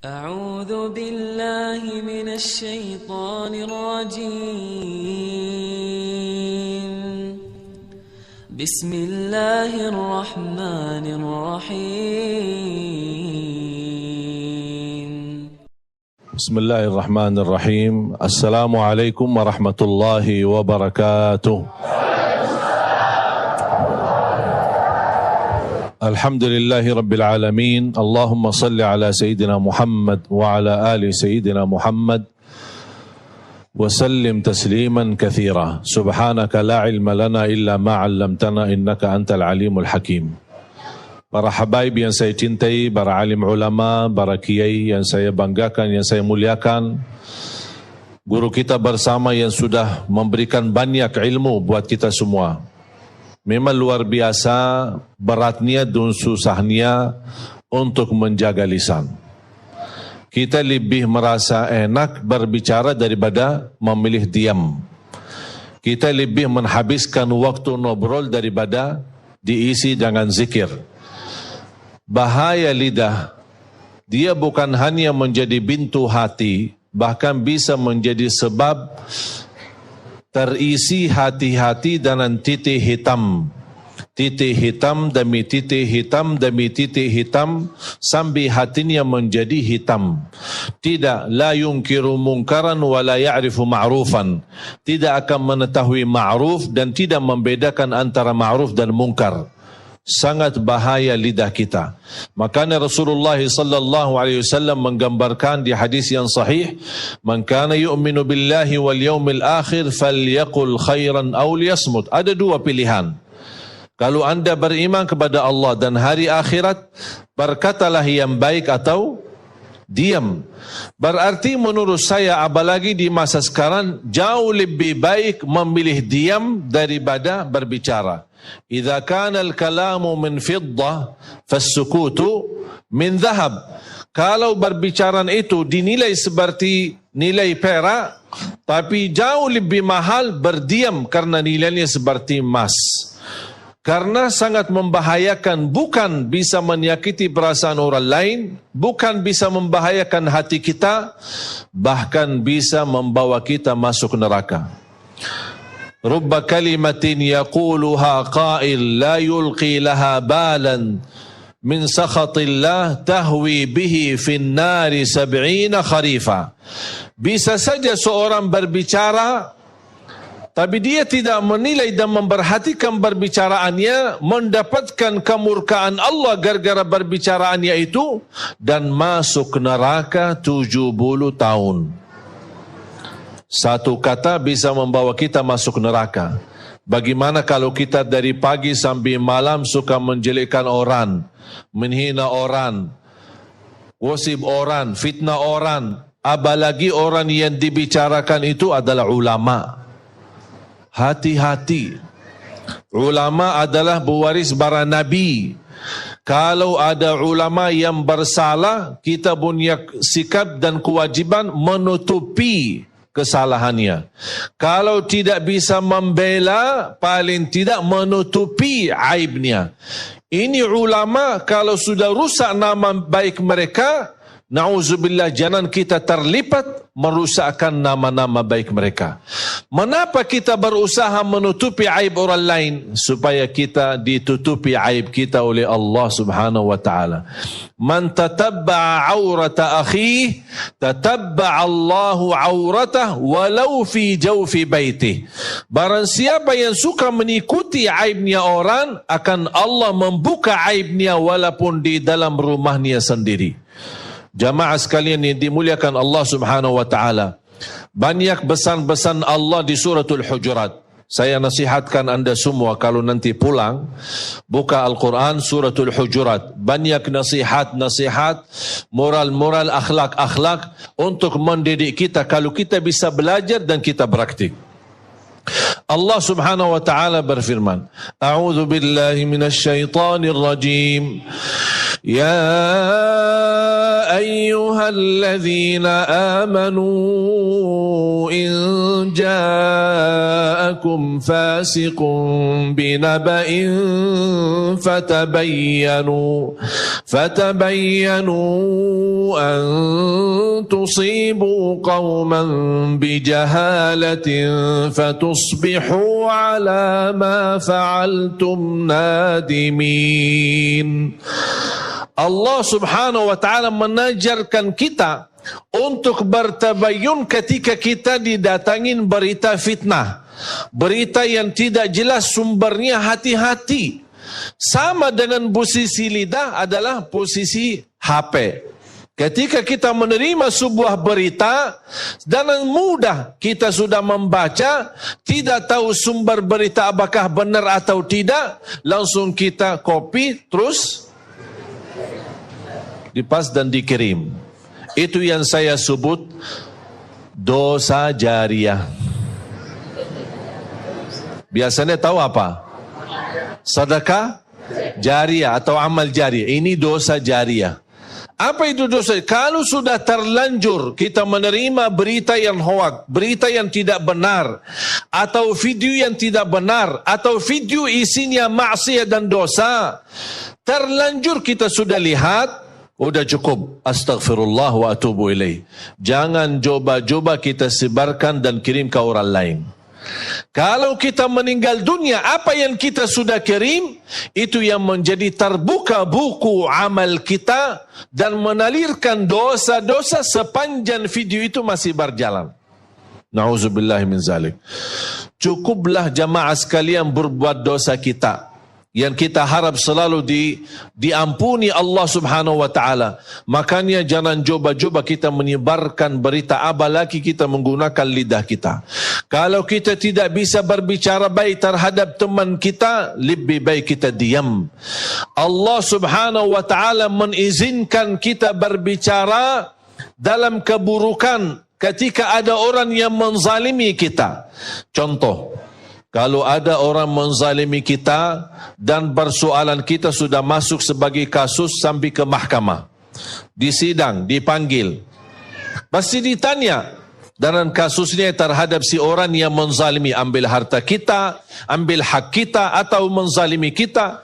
أعوذ بالله من الشيطان الرجيم. بسم الله الرحمن الرحيم. بسم الله الرحمن الرحيم. السلام عليكم ورحمة الله وبركاته. الحمد لله رب العالمين. اللهم صل على سيدنا محمد وعلى آل سيدنا محمد وسلم تسليما كثيرا. سبحانك لا علم لنا إلا ما علمتنا إنك أنت العليم الحكيم. Para habaib yang saya cintai, para alim ulama, para kiai yang saya banggakan, yang saya muliakan, guru kita bersama yang sudah memberikan banyak ilmu buat kita semua. Memang luar biasa beratnya dan susahnya untuk menjaga lisan. Kita lebih merasa enak berbicara daripada memilih diam. Kita lebih menghabiskan waktu ngobrol daripada diisi dengan zikir. Bahaya lidah, dia bukan hanya menjadi pintu hati, bahkan bisa menjadi sebab terisi hati-hati dengan titik hitam. Titik hitam demi titik hitam demi titik hitam sampai hatinya menjadi hitam. Tidak, la yunkiru munkaran wa la ya'rifu ma'rufan. Tidak akan mengetahui ma'ruf dan tidak membedakan antara ma'ruf dan munkar. Sangat bahaya lidah kita. Makanya Rasulullah sallallahu alaihi wasallam menggambarkan di hadis yang sahih, "Man kana yu'minu billahi wal yawmil akhir falyaqul khairan aw liyasmut." Ada dua pilihan. Kalau anda beriman kepada Allah dan hari akhirat, berkatalah yang baik atau diam. Berarti menurut saya, apalagi di masa sekarang, jauh lebih baik memilih diam daripada berbicara. Idza kana al-kalamu min fiddah fas-sukutu min dhahab. Kalau berbicara itu dinilai seperti nilai perak, tapi jauh lebih mahal berdiam karena nilainya seperti emas. Karena sangat membahayakan, bukan bisa menyakiti perasaan orang lain, bukan bisa membahayakan hati kita, bahkan bisa membawa kita masuk neraka. Rubba kalimatin yaquluha qail la yulqi laha balan min sakhatillah tahwi bihi fin nari 70 kharifa. Bisa saja seorang berbicara tapi dia tidak menilai dan memperhatikan perbicaraannya, mendapatkan kemurkaan Allah gara-gara perbicaraannya itu dan masuk neraka 70 tahun. Satu kata bisa membawa kita masuk neraka. Bagaimana kalau kita dari pagi sampai malam suka menjelekkan orang, menghina orang, gosip orang, fitnah orang, apalagi orang yang dibicarakan itu adalah ulama. Hati-hati. Ulama adalah pewaris para nabi. Kalau ada ulama yang bersalah, kita punya sikap dan kewajiban menutupi kesalahannya. Kalau tidak bisa membela, paling tidak menutupi aibnya. Ini ulama, kalau sudah rusak nama baik mereka, na'udzubillah, jangan kita terlibat merusakkan nama-nama baik mereka. Mengapa kita berusaha menutupi aib orang lain? Supaya kita ditutupi aib kita oleh Allah subhanahu wa ta'ala. Man tatabba'a awrata akhihi tatabba'a Allahu awratah walau fi jawfi baitih. Barang siapa yang suka mengikuti aibnya orang, akan Allah membuka aibnya walaupun di dalam rumahnya sendiri. Jamaah sekalian yang dimuliakan Allah subhanahu wa ta'ala, banyak pesan-pesan Allah di suratul Hujurat. Saya nasihatkan anda semua kalau nanti pulang, buka Al-Quran suratul Hujurat. Banyak nasihat-nasihat, moral-moral, akhlak-akhlak untuk mendidik kita kalau kita bisa belajar dan kita praktik. Allah subhanahu wa ta'ala berfirman, A'udzu billahi minasyaitonir rajim. Ya أيها الذين آمنوا إن جاءكم فاسق بنبأ فتبينوا أن تصيبوا قوما بجهالة فتصبحوا على ما فعلتم نادمين. Allah subhanahu wa ta'ala menajarkan kita untuk bertabayun ketika kita didatangin berita fitnah, berita yang tidak jelas sumbernya. Hati-hati. Sama dengan posisi lidah adalah posisi HP. Ketika kita menerima sebuah berita, dengan mudah kita sudah membaca, tidak tahu sumber berita apakah benar atau tidak, langsung kita copy terus dipas dan dikirim. Itu yang saya sebut dosa jariah. Biasanya tahu apa? Sedekah jariah atau amal jariah. Ini dosa jariah. Apa itu dosa? Kalau sudah terlanjur kita menerima berita yang hoak, berita yang tidak benar, atau video yang tidak benar, atau video isinya maksiat dan dosa, terlanjur kita sudah lihat, udah cukup, astaghfirullah wa atubu ilaih. Jangan coba-coba kita sebarkan dan kirim ke orang lain. Kalau kita meninggal dunia, apa yang kita sudah kirim, itu yang menjadi terbuka buku amal kita dan menalirkan dosa-dosa sepanjang video itu masih berjalan. Na'udzubillahi min zalik. Cukuplah jamaah sekalian berbuat dosa kita, yang kita harap selalu diampuni Allah subhanahu wa ta'ala. Makanya jangan coba-coba kita menyebarkan berita, apalagi kita menggunakan lidah kita. Kalau kita tidak bisa berbicara baik terhadap teman kita, lebih baik kita diam. Allah subhanahu wa ta'ala mengizinkan kita berbicara dalam keburukan ketika ada orang yang menzalimi kita. Contoh, kalau ada orang menzalimi kita dan persoalan kita sudah masuk sebagai kasus sampai ke mahkamah, disidang, dipanggil, pasti ditanya dalam kasusnya terhadap si orang yang menzalimi, ambil harta kita, ambil hak kita atau menzalimi kita,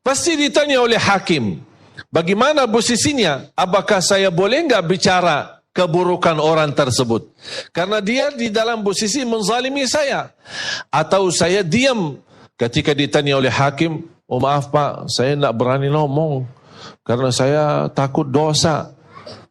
pasti ditanya oleh hakim, bagaimana posisinya? Apakah saya boleh enggak bicara keburukan orang tersebut karena dia di dalam posisi menzalimi saya, atau saya diam ketika ditanya oleh hakim, oh maaf Pak, saya tidak berani ngomong karena saya takut dosa.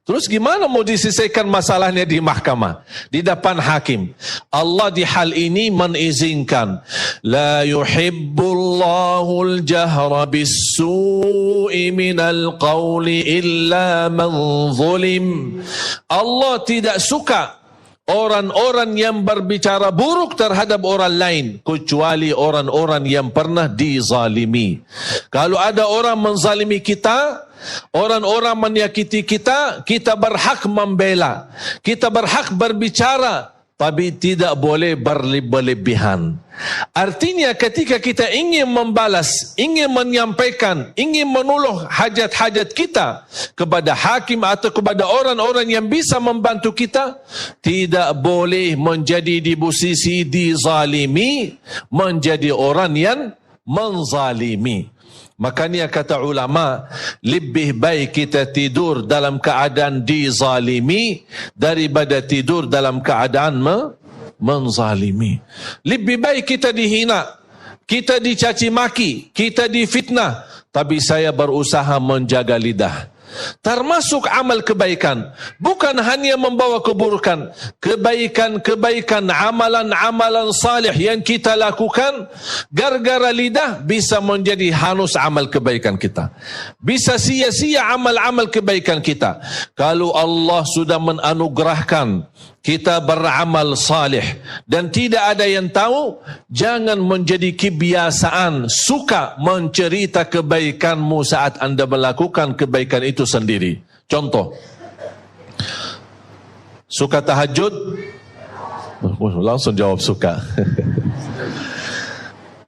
Terus gimana mau diselesaikan masalahnya di mahkamah, di depan hakim? Allah di hal ini mengizinkan, la yuhibbullahu al-jahra bis-su'i minal qawli illa man zulim. Allah tidak suka orang-orang yang berbicara buruk terhadap orang lain, kecuali orang-orang yang pernah dizalimi. Kalau ada orang menzalimi kita, orang-orang menyakiti kita, kita berhak membela, kita berhak berbicara, tapi tidak boleh berlebihan. Artinya ketika kita ingin membalas, ingin menyampaikan, ingin menolong hajat-hajat kita kepada hakim atau kepada orang-orang yang bisa membantu kita, tidak boleh menjadi di posisi dizalimi, menjadi orang yang menzalimi. Makanya kata ulama, lebih baik kita tidur dalam keadaan dizalimi daripada tidur dalam keadaan menzalimi. Lebih baik kita dihina, kita dicaci maki, kita difitnah, tapi saya berusaha menjaga lidah. Termasuk amal kebaikan, bukan hanya membawa keburukan, kebaikan-kebaikan, amalan-amalan salih yang kita lakukan, gara-gara lidah bisa menjadi hanus amal kebaikan kita, bisa sia-sia amal-amal kebaikan kita. Kalau Allah sudah menanugerahkan kita beramal salih dan tidak ada yang tahu, jangan menjadi kebiasaan suka mencerita kebaikanmu saat anda melakukan kebaikan itu sendiri. Contoh, suka tahajud? Langsung jawab suka.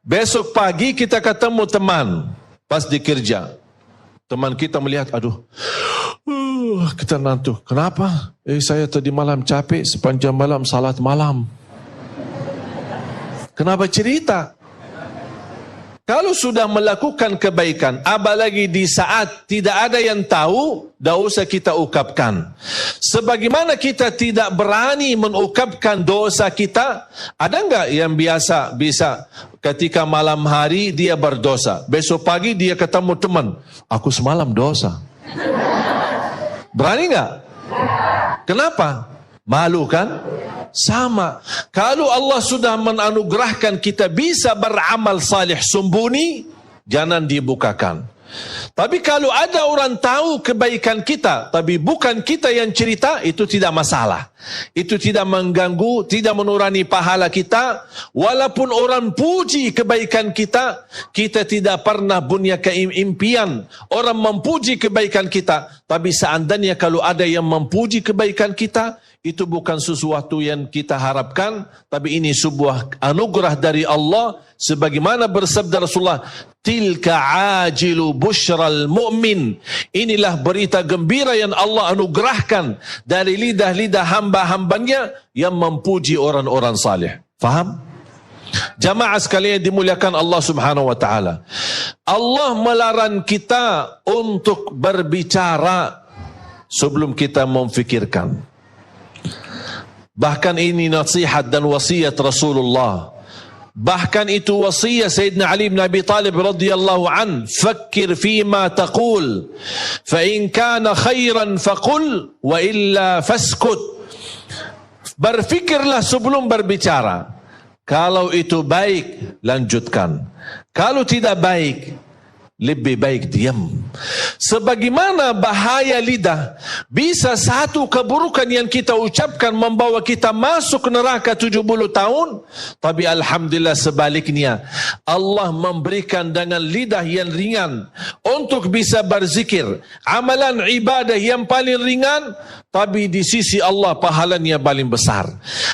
Besok pagi kita ketemu teman pas di kerja, teman kita melihat, aduh, kita nanti, kenapa? Saya tadi malam capek, sepanjang malam salat malam. Kenapa cerita? Kalau sudah melakukan kebaikan, apalagi di saat tidak ada yang tahu, dah usah kita ungkapkan. Sebagaimana kita tidak berani mengungkapkan dosa kita, ada enggak yang biasa bisa ketika malam hari dia berdosa, besok pagi dia ketemu teman, aku semalam dosa. Berani enggak? Kenapa? Malu kan? Sama. Kalau Allah sudah menganugerahkan kita bisa beramal salih sembunyi, jangan dibukakan. Tapi kalau ada orang tahu kebaikan kita, tapi bukan kita yang cerita, itu tidak masalah. Itu tidak mengganggu, tidak mengurangi pahala kita. Walaupun orang puji kebaikan kita, kita tidak pernah punya keimpian orang memuji kebaikan kita. Tapi seandainya kalau ada yang memuji kebaikan kita, itu bukan sesuatu yang kita harapkan, tapi ini sebuah anugerah dari Allah. Sebagaimana bersabda Rasulullah, tilka ajilu busyral mu'min. Inilah berita gembira yang Allah anugerahkan dari lidah-lidah hamba-hambanya yang memuji orang-orang salih. Faham? Jamaah sekalian dimuliakan Allah Subhanahu wa taala. Allah melarang kita untuk berbicara sebelum kita memfikirkan. Bahkan ini nasihat dan wasiat Rasulullah. Bahkan itu wasiat Sayyidina Ali bin Abi Talib radhiyallahu an, "Fakkir fima taqul, fa in kana khairan faqul wa illa faskut." Berfikirlah sebelum berbicara. Kalau itu baik, lanjutkan. Kalau tidak baik, lebih baik diam. Sebagaimana bahaya lidah, bisa satu keburukan yang kita ucapkan membawa kita masuk neraka 70 tahun. Tapi alhamdulillah sebaliknya, Allah memberikan dengan lidah yang ringan untuk bisa berzikir, amalan ibadah yang paling ringan, tapi di sisi Allah pahalanya paling besar.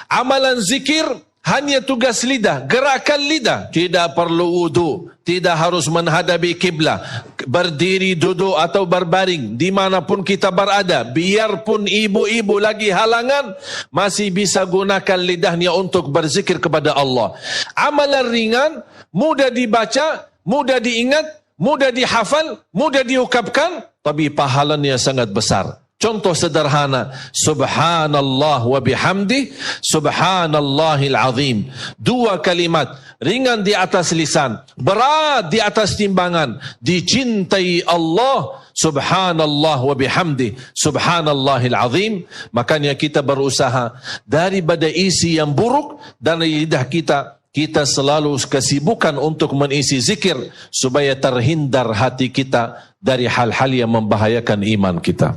Amalan zikir hanya tugas lidah, gerakan lidah, tidak perlu wudu, tidak harus menghadapi kiblat, berdiri, duduk atau berbaring, dimanapun kita berada, biarpun ibu-ibu lagi halangan, masih bisa gunakan lidahnya untuk berzikir kepada Allah. Amalan ringan, mudah dibaca, mudah diingat, mudah dihafal, mudah diucapkan, tapi pahalanya sangat besar. Contoh sederhana, subhanallah wa bihamdi, subhanallahil azim. Dua kalimat, ringan di atas lisan, berat di atas timbangan, dicintai Allah, subhanallah wa bihamdi, subhanallahil azim. Makanya kita berusaha daripada isi yang buruk dan lidah kita selalu kesibukan untuk mengisi zikir supaya terhindar hati kita dari hal-hal yang membahayakan iman kita.